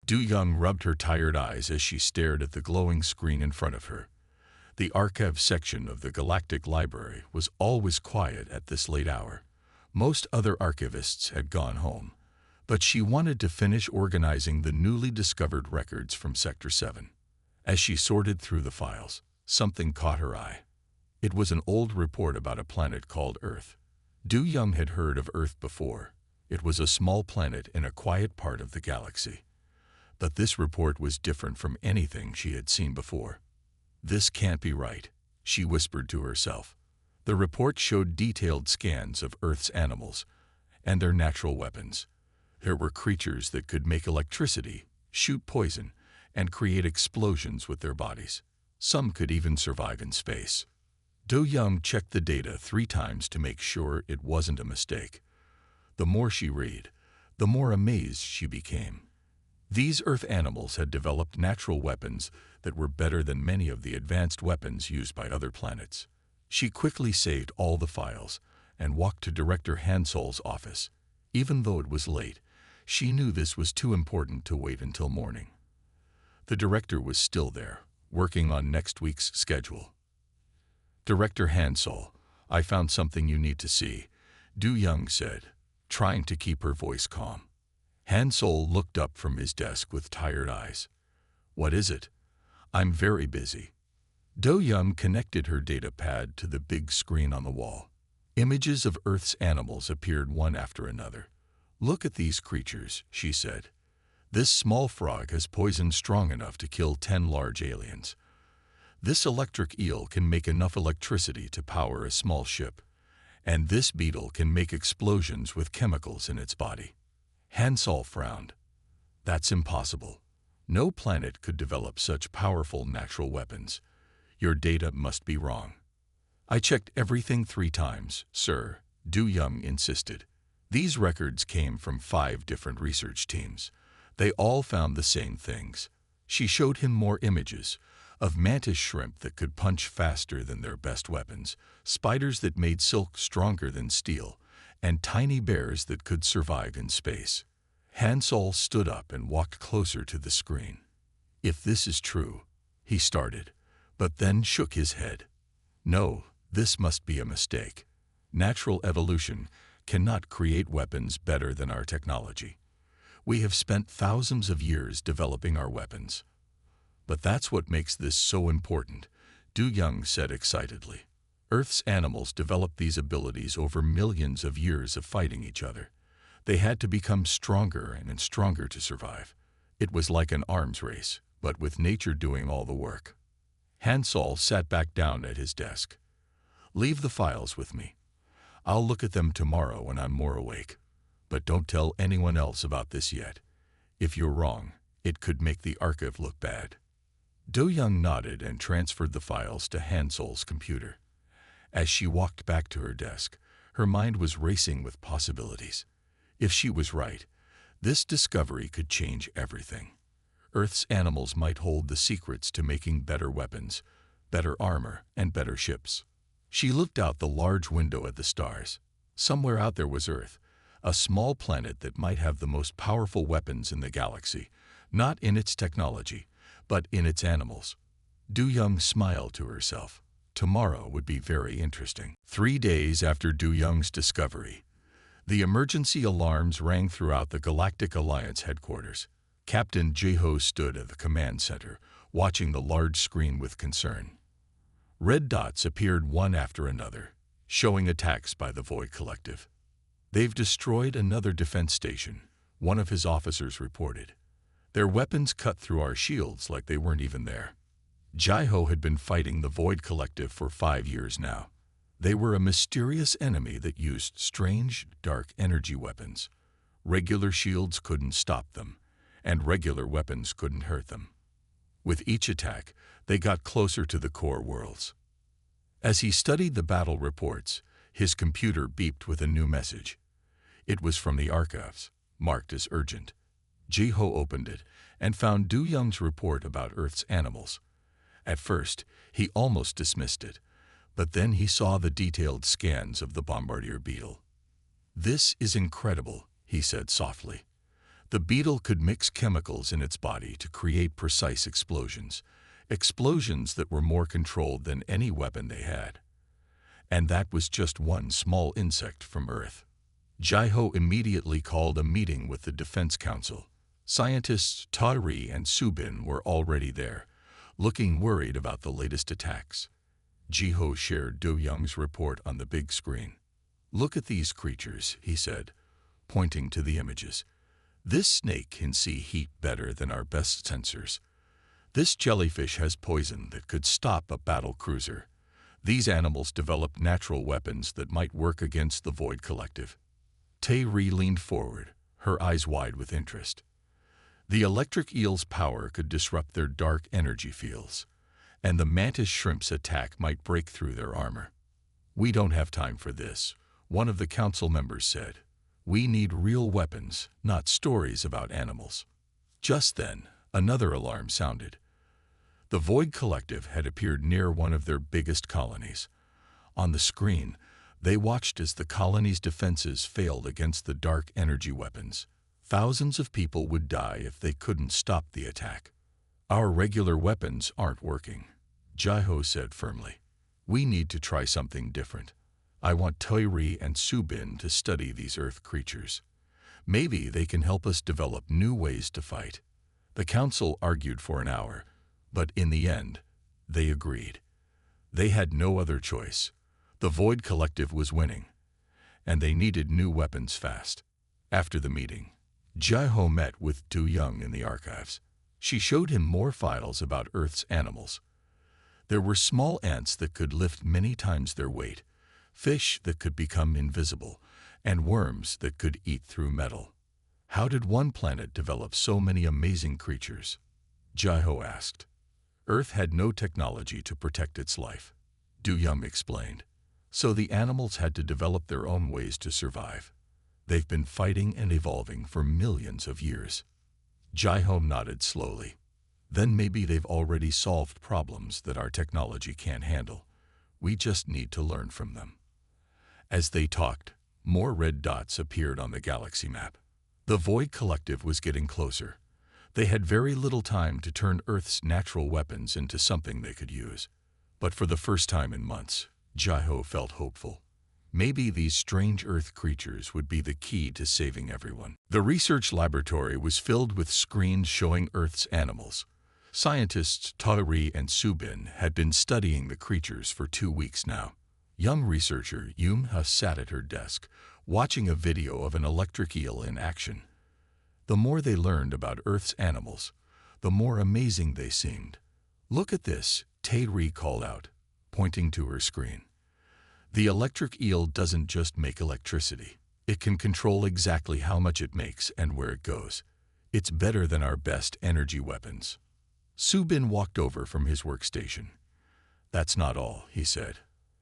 Du Young rubbed her tired eyes as she stared at the glowing screen in front of her. The archive section of the Galactic Library was always quiet at this late hour. Most other archivists had gone home, but she wanted to finish organizing the newly discovered records from Sector 7. As she sorted through the files, something caught her eye. It was an old report about a planet called Earth. Du Young had heard of Earth before. It was a small planet in a quiet part of the galaxy. But this report was different from anything she had seen before. "This can't be right," she whispered to herself. The report showed detailed scans of Earth's animals and their natural weapons. There were creatures that could make electricity, shoot poison, and create explosions with their bodies. Some could even survive in space. Du Young checked the data 3 times to make sure it wasn't a mistake. The more she read, the more amazed she became. These Earth animals had developed natural weapons that were better than many of the advanced weapons used by other planets. She quickly saved all the files and walked to Director Hansol's office. Even though it was late, she knew this was too important to wait until morning. The director was still there, working on next week's schedule. "Director Hansol, I found something you need to see," Du Young said, trying to keep her voice calm. Hansol looked up from his desk with tired eyes. "What is it?" "I'm very busy." Du Young connected her data pad to the big screen on the wall. Images of Earth's animals appeared one after another. "Look at these creatures," she said. "This small frog has poison strong enough to kill 10 large aliens. This electric eel can make enough electricity to power a small ship. And this beetle can make explosions with chemicals in its body." Hansol frowned. "That's impossible. No planet could develop such powerful natural weapons. Your data must be wrong." "I checked everything 3 times, sir," Du Young insisted. "These records came from 5 different research teams. They all found the same things." She showed him more images of mantis shrimp that could punch faster than their best weapons, spiders that made silk stronger than steel, and tiny bears that could survive in space. Hansol stood up and walked closer to the screen. "If this is true," he started, but then shook his head. "No, this must be a mistake. Natural evolution cannot create weapons better than our technology. We have spent thousands of years developing our weapons." "But that's what makes this so important," Du Young said excitedly. "Earth's animals developed these abilities over millions of years of fighting each other. They had to become stronger and stronger to survive. It was like an arms race, but with nature doing all the work." Hansol sat back down at his desk. "Leave the files with me. I'll look at them tomorrow when I'm more awake. But don't tell anyone else about this yet. If you're wrong, it could make the archive look bad." Du Young nodded and transferred the files to Hansol's computer. As she walked back to her desk, her mind was racing with possibilities. If she was right, this discovery could change everything. Earth's animals might hold the secrets to making better weapons, better armor, and better ships. She looked out the large window at the stars. Somewhere out there was Earth, a small planet that might have the most powerful weapons in the galaxy, not in its technology, but in its animals. Du Young smiled to herself. Tomorrow would be very interesting. 3 days after Du Young's discovery, the emergency alarms rang throughout the Galactic Alliance headquarters. Captain Jeho stood at the command center, watching the large screen with concern. Red dots appeared one after another, showing attacks by the Void Collective. "They've destroyed another defense station," one of his officers reported. "Their weapons cut through our shields like they weren't even there." Jeho had been fighting the Void Collective for 5 years now. They were a mysterious enemy that used strange, dark energy weapons. Regular shields couldn't stop them, and regular weapons couldn't hurt them. With each attack, they got closer to the core worlds. As he studied the battle reports, his computer beeped with a new message. It was from the archives, marked as urgent. Jeho opened it and found Du Young's report about Earth's animals. At first, he almost dismissed it, but then he saw the detailed scans of the bombardier beetle. "This is incredible," he said softly. The beetle could mix chemicals in its body to create precise explosions, explosions that were more controlled than any weapon they had. And that was just one small insect from Earth. Jaiho immediately called a meeting with the Defense Council. Scientists Tari and Subin were already there, looking worried about the latest attacks. Jiho shared Do Young's report on the big screen. "Look at these creatures," he said, pointing to the images. "This snake can see heat better than our best sensors. This jellyfish has poison that could stop a battle cruiser. These animals developed natural weapons that might work against the Void Collective." Tae-ri leaned forward, her eyes wide with interest. The electric eel's power could disrupt their dark energy fields, and the mantis shrimp's attack might break through their armor. "We don't have time for this," one of the council members said. "We need real weapons, not stories about animals." Just then, another alarm sounded. The Void Collective had appeared near one of their biggest colonies. On the screen, they watched as the colony's defenses failed against the dark energy weapons. Thousands of people would die if they couldn't stop the attack. "Our regular weapons aren't working," Jaiho said firmly. "We need to try something different. I want Tae-ri and Subin to study these Earth creatures. Maybe they can help us develop new ways to fight." The council argued for an hour, but in the end, they agreed. They had no other choice. The Void Collective was winning, and they needed new weapons fast. After the meeting, Jaiho met with Do Young in the archives. She showed him more files about Earth's animals. There were small ants that could lift many times their weight, fish that could become invisible, and worms that could eat through metal. "How did one planet develop so many amazing creatures?" Jaiho asked. "Earth had no technology to protect its life," Do Young explained. "So the animals had to develop their own ways to survive. They've been fighting and evolving for millions of years." Jaiho nodded slowly. "Then maybe they've already solved problems that our technology can't handle. We just need to learn from them." As they talked, more red dots appeared on the galaxy map. The Void Collective was getting closer. They had very little time to turn Earth's natural weapons into something they could use. But for the first time in months, Jaiho felt hopeful. Maybe these strange Earth creatures would be the key to saving everyone. The research laboratory was filled with screens showing Earth's animals. Scientists Tae-ri and Subin had been studying the creatures for 2 weeks now. Young researcher Yoon-ha sat at her desk, watching a video of an electric eel in action. The more they learned about Earth's animals, the more amazing they seemed. "Look at this," Tae-ri called out, pointing to her screen. "The electric eel doesn't just make electricity. It can control exactly how much it makes and where it goes. It's better than our best energy weapons." Subin walked over from his workstation. "That's not all," he said.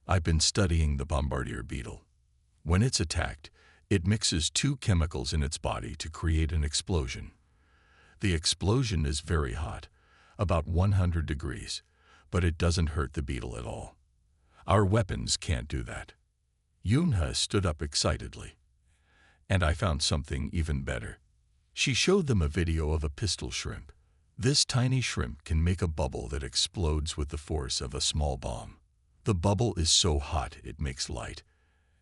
"I've been studying the bombardier beetle. When it's attacked, it mixes 2 chemicals in its body to create an explosion. The explosion is very hot, about 100 degrees, but it doesn't hurt the beetle at all. Our weapons can't do that." Yoon-ha stood up excitedly. "And I found something even better." She showed them a video of a pistol shrimp. This tiny shrimp can make a bubble that explodes with the force of a small bomb. The bubble is so hot it makes light,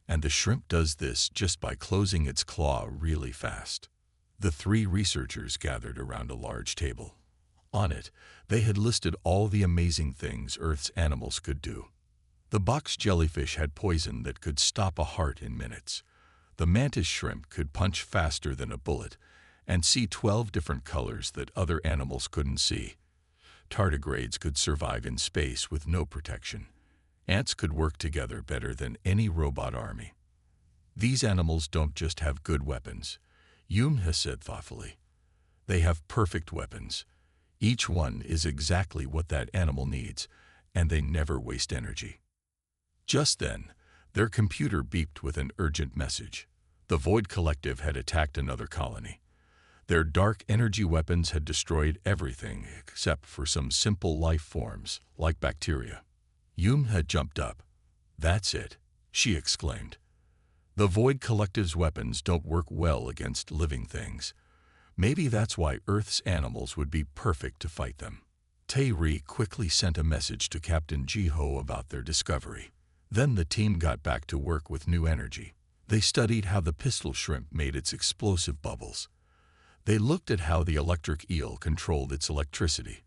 and the shrimp does this just by closing its claw really fast. The 3 researchers gathered around a large table. On it, they had listed all the amazing things Earth's animals could do. The box jellyfish had poison that could stop a heart in minutes. The mantis shrimp could punch faster than a bullet and see 12 different colors that other animals couldn't see. Tardigrades could survive in space with no protection. Ants could work together better than any robot army. "These animals don't just have good weapons," Yoon-ha said thoughtfully. "They have perfect weapons. Each one is exactly what that animal needs, and they never waste energy." Just then, their computer beeped with an urgent message. The Void Collective had attacked another colony. Their dark energy weapons had destroyed everything except for some simple life forms, like bacteria. Yoon had jumped up. "That's it," she exclaimed. "The Void Collective's weapons don't work well against living things, Maybe that's why Earth's animals would be perfect to fight them. Tae-ri quickly sent a message to Captain Ji-ho about their discovery. Then the team got back to work with new energy. They studied how the pistol shrimp made its explosive bubbles. They looked at how the electric eel controlled its electricity.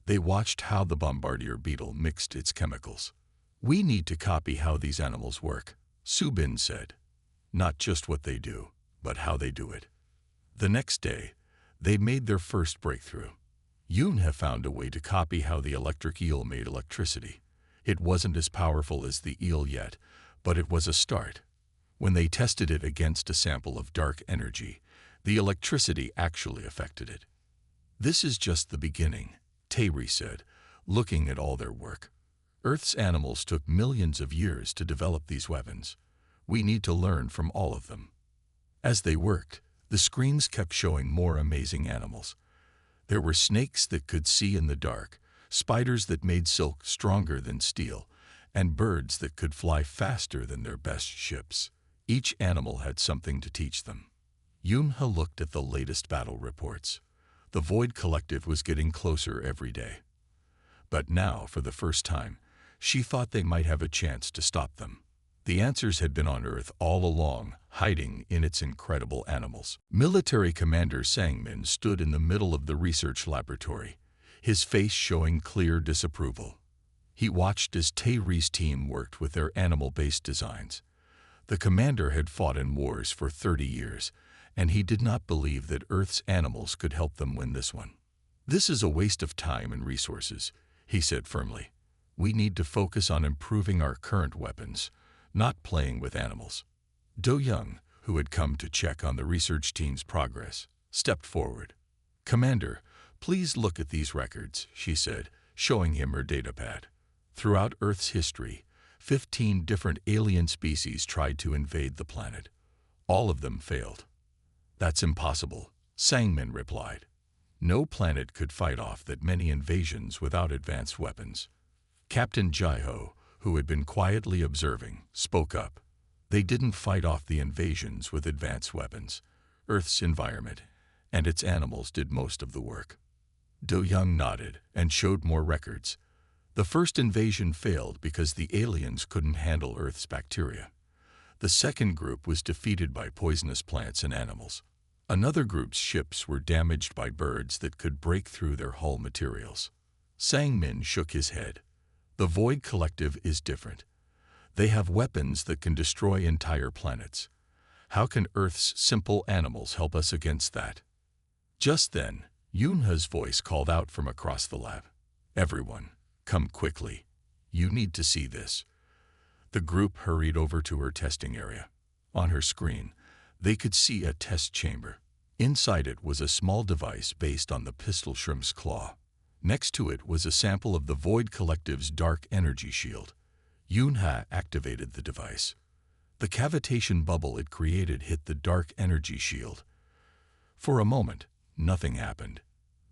They watched how the bombardier beetle mixed its chemicals. "We need to copy how these animals work," Subin said. "Not just what they do, but how they do it." The next day, they made their first breakthrough. Yoon-ha found a way to copy how the electric eel made electricity. It wasn't as powerful as the eel yet, but it was a start. When they tested it against a sample of dark energy, the electricity actually affected it. "This is just the beginning," Tae-ri said, looking at all their work. "Earth's animals took millions of years to develop these weapons. We need to learn from all of them." As they worked, the screens kept showing more amazing animals. There were snakes that could see in the dark, spiders that made silk stronger than steel, and birds that could fly faster than their best ships. Each animal had something to teach them. Yoon-ha looked at the latest battle reports. The Void Collective was getting closer every day. But now, for the first time, she thought they might have a chance to stop them. The answers had been on Earth all along, hiding in its incredible animals. Military Commander Sang-min stood in the middle of the research laboratory, his face showing clear disapproval. He watched as Tae-ri's team worked with their animal-based designs. The commander had fought in wars for 30 years, and he did not believe that Earth's animals could help them win this one. "This is a waste of time and resources," he said firmly. "We need to focus on improving our current weapons, not playing with animals." Do-young, who had come to check on the research team's progress, stepped forward. "Commander, please look at these records," she said, showing him her datapad. Throughout Earth's history, 15 different alien species tried to invade the planet. All of them failed. "That's impossible," Sang-min replied. "No planet could fight off that many invasions without advanced weapons." Captain Ji-ho, who had been quietly observing, spoke up. "They didn't fight off the invasions with advanced weapons. Earth's environment and its animals did most of the work." Do-young nodded and showed more records. The first invasion failed because the aliens couldn't handle Earth's bacteria. The second group was defeated by poisonous plants and animals. Another group's ships were damaged by birds that could break through their hull materials. Sang-min shook his head. "The Void Collective is different. They have weapons that can destroy entire planets. How can Earth's simple animals help us against that?" Just then, Yoon-ha's voice called out from across the lab. "Everyone, come quickly. You need to see this." The group hurried over to her testing area. On her screen, they could see a test chamber. Inside it was a small device based on the pistol shrimp's claw. Next to it was a sample of the Void Collective's dark energy shield. Yoon-ha activated the device. The cavitation bubble it created hit the dark energy shield. For a moment, nothing happened.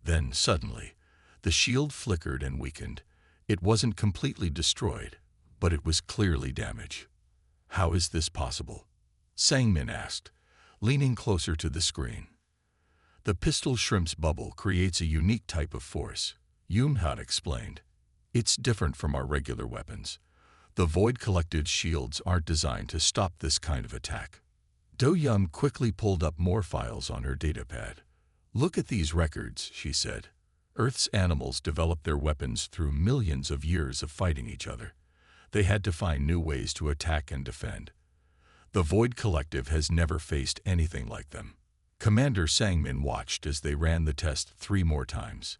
Then, suddenly, the shield flickered and weakened. It wasn't completely destroyed, but it was clearly damaged. "How is this possible?" Sang-min asked, leaning closer to the screen. "The pistol shrimp's bubble creates a unique type of force," Yoon-ha explained. "It's different from our regular weapons. The Void Collective's shields aren't designed to stop this kind of attack." Do-young quickly pulled up more files on her datapad. "Look at these records," she said. "Earth's animals developed their weapons through millions of years of fighting each other. They had to find new ways to attack and defend. The Void Collective has never faced anything like them." Commander Sang-min watched as they ran the test 3 more times.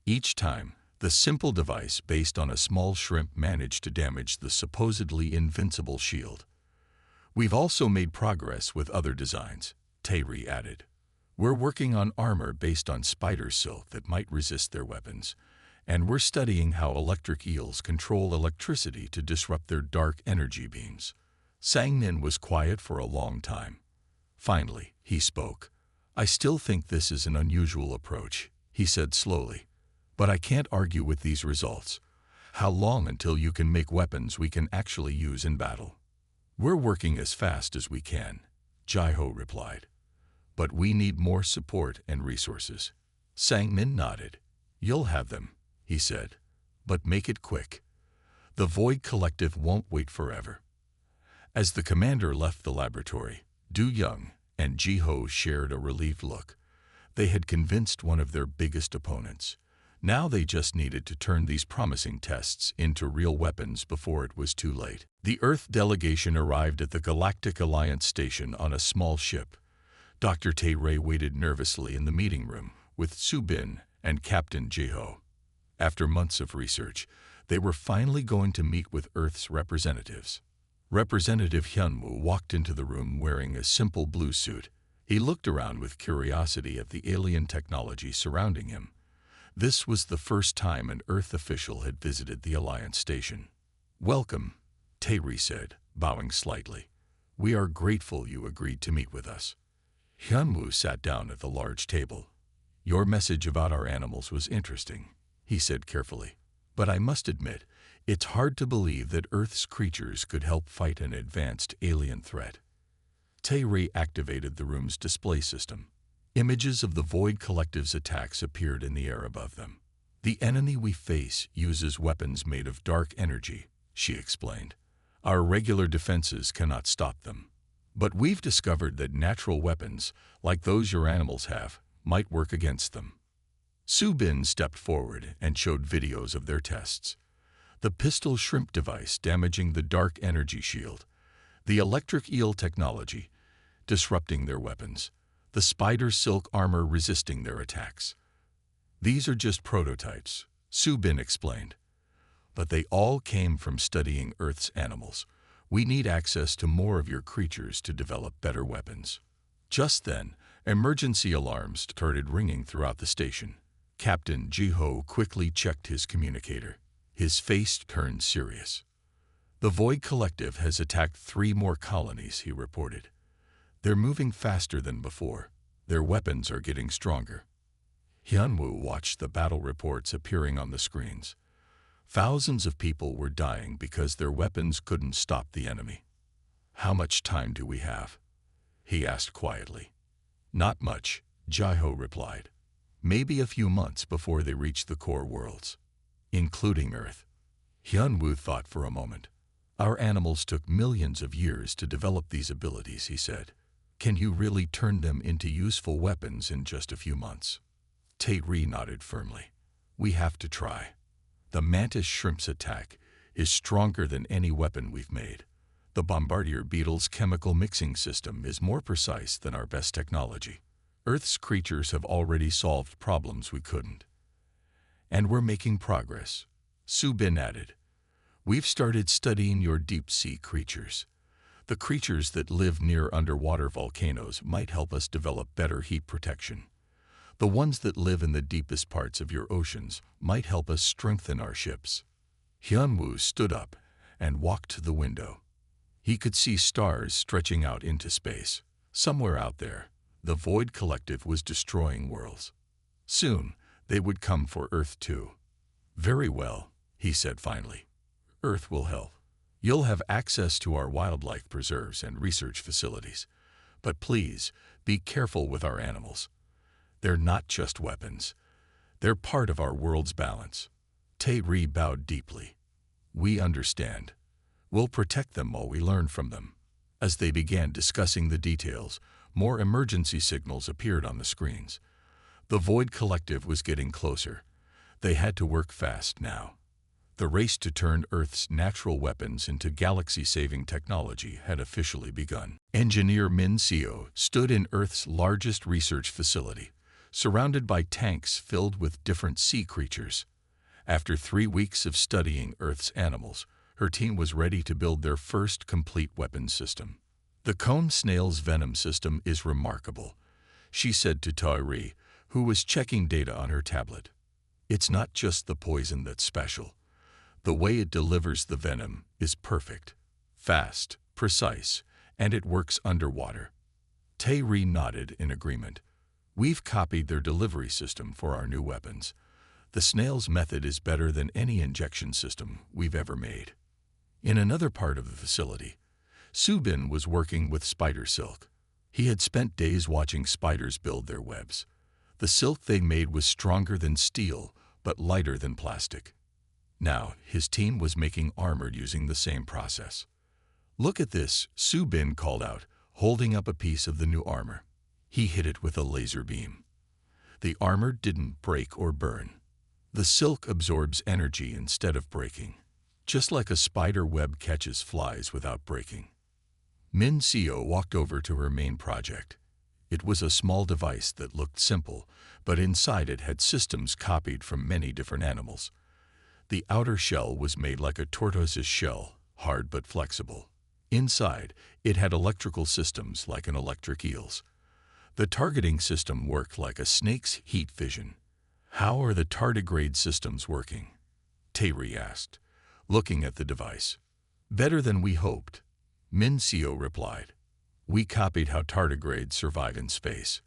Each time, the simple device based on a small shrimp managed to damage the supposedly invincible shield. "We've also made progress with other designs," Tae-ri added. "We're working on armor based on spider silk that might resist their weapons, and we're studying how electric eels control electricity to disrupt their dark energy beams." Sang-min was quiet for a long time. Finally, he spoke. "I still think this is an unusual approach," he said slowly. "But I can't argue with these results. How long until you can make weapons we can actually use in battle?" "We're working as fast as we can," Ji-ho replied. but we need more support and resources. Sang-min nodded. You'll have them, he said, but make it quick. The Void Collective won't wait forever. As the commander left the laboratory, Du Young and Ji-ho shared a relieved look. They had convinced one of their biggest opponents. Now they just needed to turn these promising tests into real weapons before it was too late. The Earth delegation arrived at the Galactic Alliance station on a small ship. Dr. Tae-Ray waited nervously in the meeting room with Su-bin and Captain Ji-ho. After months of research, they were finally going to meet with Earth's representatives. Representative Hyunwoo walked into the room wearing a simple blue suit. He looked around with curiosity at the alien technology surrounding him. This was the first time an Earth official had visited the Alliance station. "Welcome," Tae-Ray said, bowing slightly. "We are grateful you agreed to meet with us." Hyunwoo sat down at the large table. "Your message about our animals was interesting," he said carefully. "But I must admit, it's hard to believe that Earth's creatures could help fight an advanced alien threat." Tae-Ray activated the room's display system. Images of the Void Collective's attacks appeared in the air above them. "The enemy we face uses weapons made of dark energy," she explained. "Our regular defenses cannot stop them. But we've discovered that natural weapons, like those your animals have, might work against them." Su-bin stepped forward and showed videos of their tests. The pistol shrimp device damaging the dark energy shield, the electric eel technology disrupting their weapons, the spider silk armor resisting their attacks. "These are just prototypes," Su-bin explained. "But they all came from studying Earth's animals. We need access to more of your creatures to develop better weapons." Just then, emergency alarms started ringing throughout the station. Captain Ji-ho quickly checked his communicator. His face turned serious. "The Void Collective has attacked 3 more colonies," he reported. "They're moving faster than before. Their weapons are getting stronger." Hyunwoo watched the battle reports appearing on the screens. Thousands of people were dying because their weapons couldn't stop the enemy. "How much time do we have?" he asked quietly. "Not much," Ji-ho replied. "Maybe a few months before they reach the core worlds, including Earth." Hyunwoo thought for a moment. "Our animals took millions of years to develop these abilities," he said. "Can you really turn them into useful weapons in just a few months?" Tae-Ray nodded firmly. "We have to try. The mantis shrimp's attack is stronger than any weapon we've made. The bombardier beetle's chemical mixing system is more precise than our best technology. Earth's creatures have already solved problems we couldn't. And we're making progress," Su-bin added. "We've started studying your deep-sea creatures. The creatures that live near underwater volcanoes might help us develop better heat protection. The ones that live in the deepest parts of your oceans might help us strengthen our ships." Hyunwoo stood up and walked to the window. He could see stars stretching out into space. Somewhere out there, the Void Collective was destroying worlds. Soon, they would come for Earth too. "Very well," he said finally. "Earth will help. You'll have access to our wildlife preserves and research facilities. But please, be careful with our animals. They're not just weapons. They're part of our world's balance." Tae-Ray bowed deeply. "We understand. We'll protect them while we learn from them." As they began discussing the details, more emergency signals appeared on the screens. The Void Collective was getting closer. They had to work fast now. The race to turn Earth's natural weapons into galaxy-saving technology had officially begun. Engineer Min Seo stood in Earth's largest research facility, surrounded by tanks filled with different sea creatures. After 3 weeks of studying Earth's animals, her team was ready to build their first complete weapons system. "The cone snail's venom system is remarkable," she said to Tae-Ray, who was checking data on her tablet. "It's not just the poison that's special. The way it delivers the venom is perfect, fast, precise, and it works underwater." Tae-Ray nodded in agreement. "We've copied their delivery system for our new weapons. The snail's method is better than any injection system we've ever made." In another part of the facility, Su-bin was working with spider silk. He had spent days watching spiders build their webs. The silk they made was stronger than steel, but lighter than plastic. Now, his team was making armor using the same process. "Look at this," Su-bin called out, holding up a piece of the new armor. He hit it with a laser beam. The armor didn't break or burn. The silk absorbs energy instead of breaking, just like a spider web catches flies without breaking. Min Seo walked over to her main project. It was a small device that looked simple, but inside it had systems copied from many different animals. The outer shell was made like a tortoise's shell, hard but flexible. Inside, it had electrical systems like an electric eel's. The targeting system worked like a snake's heat vision. "How are the tardigrade systems working?" Tairi asked, looking at the device. "Better than we hoped," Min Seo replied. "We copied how tardigrades survive in space.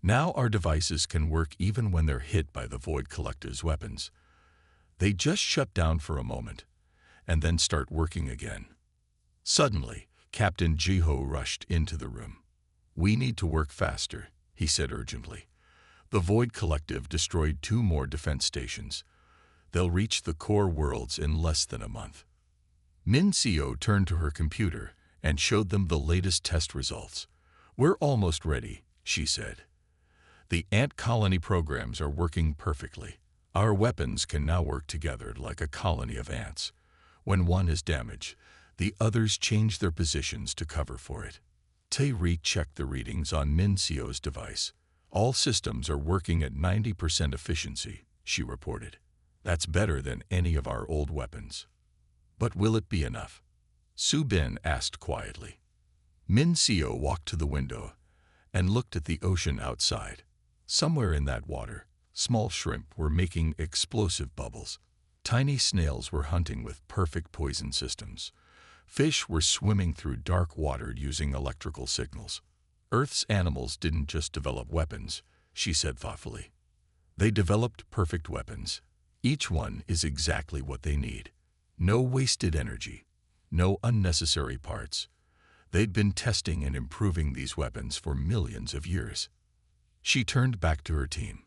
Now our devices can work even when they're hit by the Void Collective's weapons. They just shut down for a moment, and then start working again." Suddenly, Captain Jiho rushed into the room. "We need to work faster," he said urgently. "The Void Collective destroyed 2 more defense stations. They'll reach the core worlds in less than a month." Min Seo turned to her computer and showed them the latest test results. "We're almost ready," she said. "The ant colony programs are working perfectly. Our weapons can now work together like a colony of ants. When one is damaged, the others change their positions to cover for it." Tairi checked the readings on Min Seo's device. "All systems are working at 90% efficiency," she reported. "That's better than any of our old weapons." "But will it be enough?" Su-bin asked quietly. Min Seo walked to the window and looked at the ocean outside. Somewhere in that water, small shrimp were making explosive bubbles. Tiny snails were hunting with perfect poison systems. Fish were swimming through dark water using electrical signals. "Earth's animals didn't just develop weapons," she said thoughtfully. "They developed perfect weapons. Each one is exactly what they need. No wasted energy, no unnecessary parts. They'd been testing and improving these weapons for millions of years." She turned back to her team.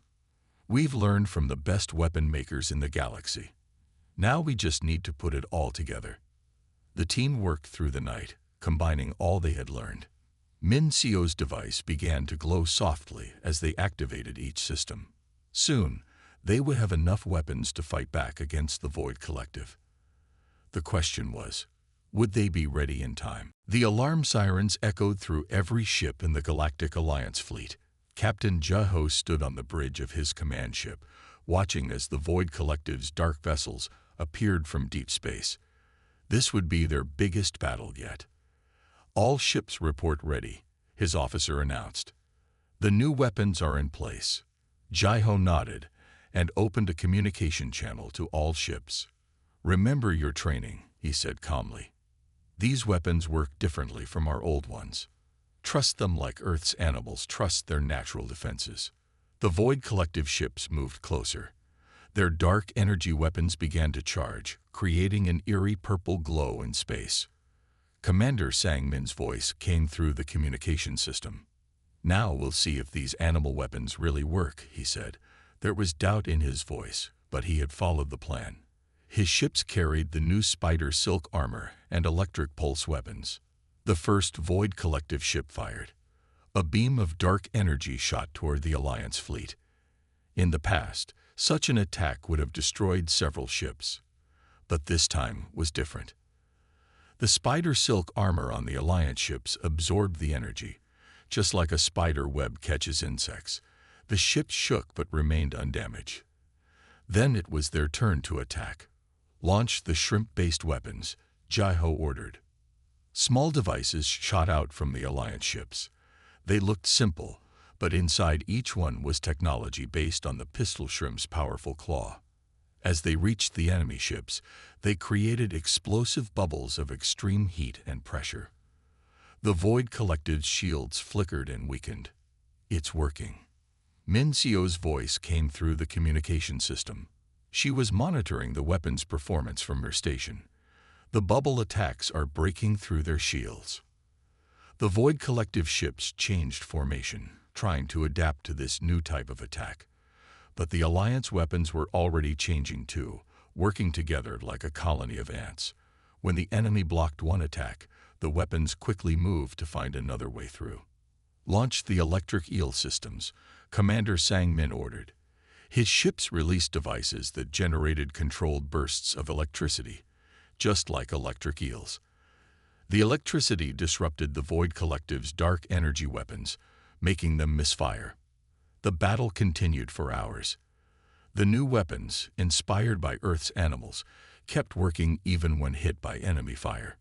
"We've learned from the best weapon makers in the galaxy. Now we just need to put it all together." The team worked through the night, combining all they had learned. Min Seo's device began to glow softly as they activated each system. Soon, they would have enough weapons to fight back against the Void Collective. The question was, would they be ready in time? The alarm sirens echoed through every ship in the Galactic Alliance fleet. Captain Jiho stood on the bridge of his command ship, watching as the Void Collective's dark vessels appeared from deep space. This would be their biggest battle yet. "All ships report ready," his officer announced. "The new weapons are in place." Jiho nodded and opened a communication channel to all ships. "Remember your training," he said calmly. "These weapons work differently from our old ones. Trust them like Earth's animals trust their natural defenses." The Void Collective ships moved closer. Their dark energy weapons began to charge, creating an eerie purple glow in space. Commander Sangmin's voice came through the communication system. "Now we'll see if these animal weapons really work," he said. There was doubt in his voice, but he had followed the plan. His ships carried the new spider silk armor and electric pulse weapons. The first Void Collective ship fired. A beam of dark energy shot toward the Alliance fleet. In the past, such an attack would have destroyed several ships. But this time was different. The spider silk armor on the Alliance ships absorbed the energy. Just like a spider web catches insects, the ships shook but remained undamaged. Then it was their turn to attack. "Launch the shrimp-based weapons," Jiho ordered. Small devices shot out from the Alliance ships. They looked simple, but inside each one was technology based on the pistol shrimp's powerful claw. As they reached the enemy ships, they created explosive bubbles of extreme heat and pressure. The Void Collective's shields flickered and weakened. "It's working." Min Seo's voice came through the communication system. She was monitoring the weapon's performance from her station. "The bubble attacks are breaking through their shields." The Void Collective ships changed formation, trying to adapt to this new type of attack. But the Alliance weapons were already changing too, working together like a colony of ants. When the enemy blocked one attack, the weapons quickly moved to find another way through. "Launch the electric eel systems," Commander Sang-min ordered. His ships released devices that generated controlled bursts of electricity, just like electric eels. The electricity disrupted the Void Collective's dark energy weapons, making them misfire. The battle continued for hours. The new weapons, inspired by Earth's animals, kept working even when hit by enemy fire.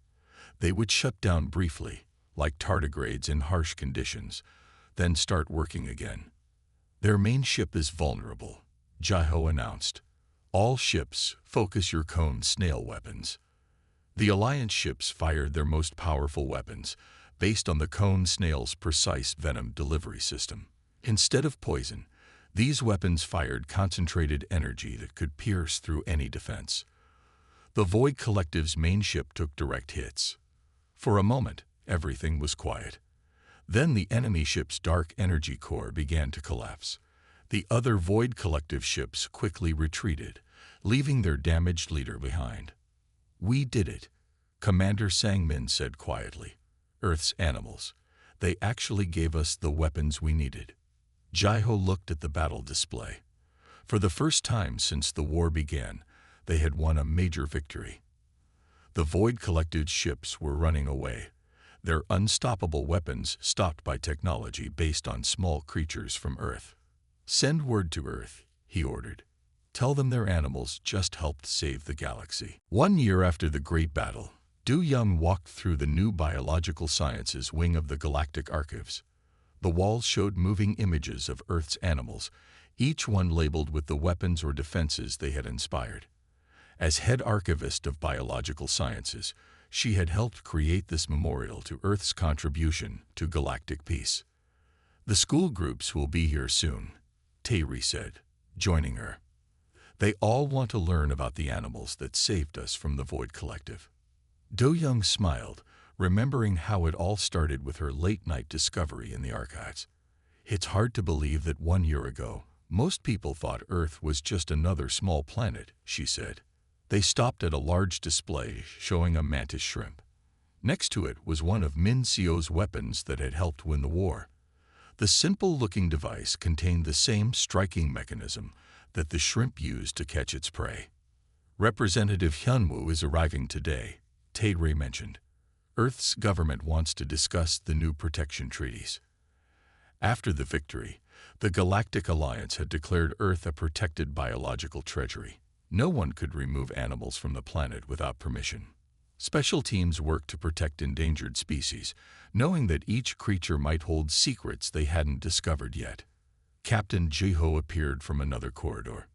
They would shut down briefly, like tardigrades in harsh conditions, then start working again. "Their main ship is vulnerable," Jiho announced. "All ships, focus your cone snail weapons." The Alliance ships fired their most powerful weapons, based on the cone snail's precise venom delivery system. Instead of poison, these weapons fired concentrated energy that could pierce through any defense. The Void Collective's main ship took direct hits. For a moment, everything was quiet. Then the enemy ship's dark energy core began to collapse. The other Void Collective ships quickly retreated, leaving their damaged leader behind. "We did it," Commander Sang-min said quietly. "Earth's animals. They actually gave us the weapons we needed." Jiho looked at the battle display. For the first time since the war began, they had won a major victory. The Void Collective's ships were running away, their unstoppable weapons stopped by technology based on small creatures from Earth. "Send word to Earth," he ordered. "Tell them their animals just helped save the galaxy." 1 year after the Great Battle, Du Young walked through the new Biological Sciences wing of the Galactic Archives. The walls showed moving images of Earth's animals, each one labeled with the weapons or defenses they had inspired. As head archivist of Biological Sciences, she had helped create this memorial to Earth's contribution to galactic peace. "The school groups will be here soon," Tairi said, joining her. "They all want to learn about the animals that saved us from the Void Collective." Do Young smiled, remembering how it all started with her late-night discovery in the archives. "It's hard to believe that 1 year ago, most people thought Earth was just another small planet," she said. They stopped at a large display showing a mantis shrimp. Next to it was one of Min Seo's weapons that had helped win the war. The simple-looking device contained the same striking mechanism that the shrimp used to catch its prey. "Representative Hyunwoo is arriving today," Tairi mentioned. "Earth's government wants to discuss the new protection treaties." After the victory, the Galactic Alliance had declared Earth a protected biological treasury. No one could remove animals from the planet without permission. Special teams worked to protect endangered species, knowing that each creature might hold secrets they hadn't discovered yet. Captain Jiho appeared from another corridor.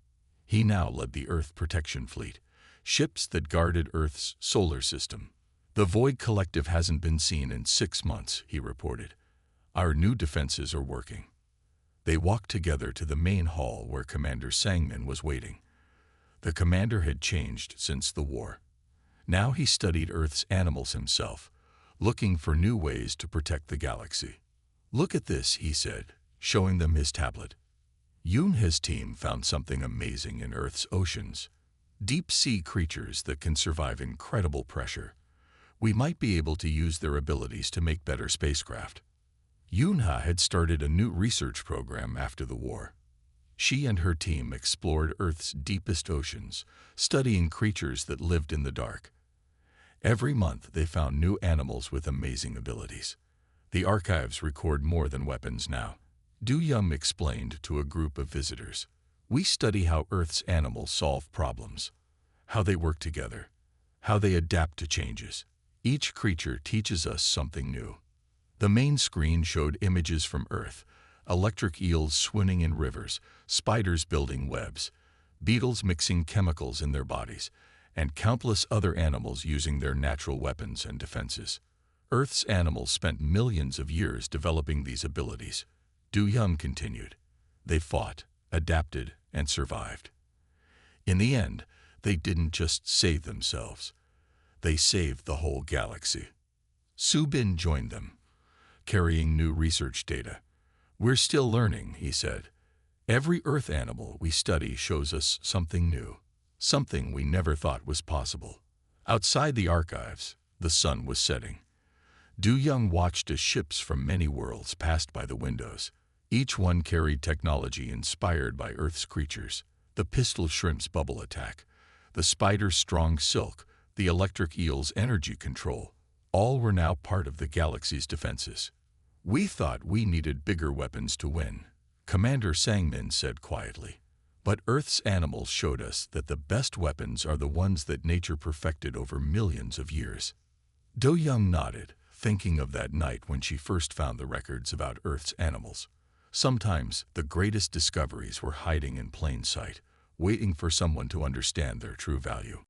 He now led the Earth Protection Fleet, ships that guarded Earth's solar system. "The Void Collective hasn't been seen in 6 months," he reported. "Our new defenses are working." They walked together to the main hall where Commander Sang-min was waiting. The commander had changed since the war. Now he studied Earth's animals himself, looking for new ways to protect the galaxy. "Look at this," he said, showing them his tablet. Yoon-he's team found something amazing in Earth's oceans. Deep-sea creatures that can survive incredible pressure. We might be able to use their abilities to make better spacecraft. Yoon-ha had started a new research program after the war. She and her team explored Earth's deepest oceans, studying creatures that lived in the dark. Every month they found new animals with amazing abilities. The archives record more than weapons now. Du Young explained to a group of visitors. "We study how Earth's animals solve problems, how they work together, how they adapt to changes. Each creature teaches us something new." The main screen showed images from Earth, electric eels swimming in rivers, spiders building webs, beetles mixing chemicals in their bodies, and countless other animals using their natural weapons and defenses. Earth's animals spent millions of years developing these abilities. Du Young continued. They fought, adapted, and survived. In the end, they didn't just save themselves. They saved the whole galaxy. Su Bin joined them. carrying new research data. "We're still learning," he said. "Every Earth animal we study shows us something new, something we never thought was possible." Outside the archives, the sun was setting. Du Young watched as ships from many worlds passed by the windows. Each one carried technology inspired by Earth's creatures: the pistol shrimp's bubble attack, the spider's strong silk, the electric eel's energy control. All were now part of the galaxy's defenses. "We thought we needed bigger weapons to win," Commander Sangmin said quietly. "But Earth's animals showed us that the best weapons are the ones that nature perfected over millions of years." Do Young nodded, thinking of that night when she first found the records about Earth's animals. Sometimes the greatest discoveries were hiding in plain sight, waiting for someone to understand their true value.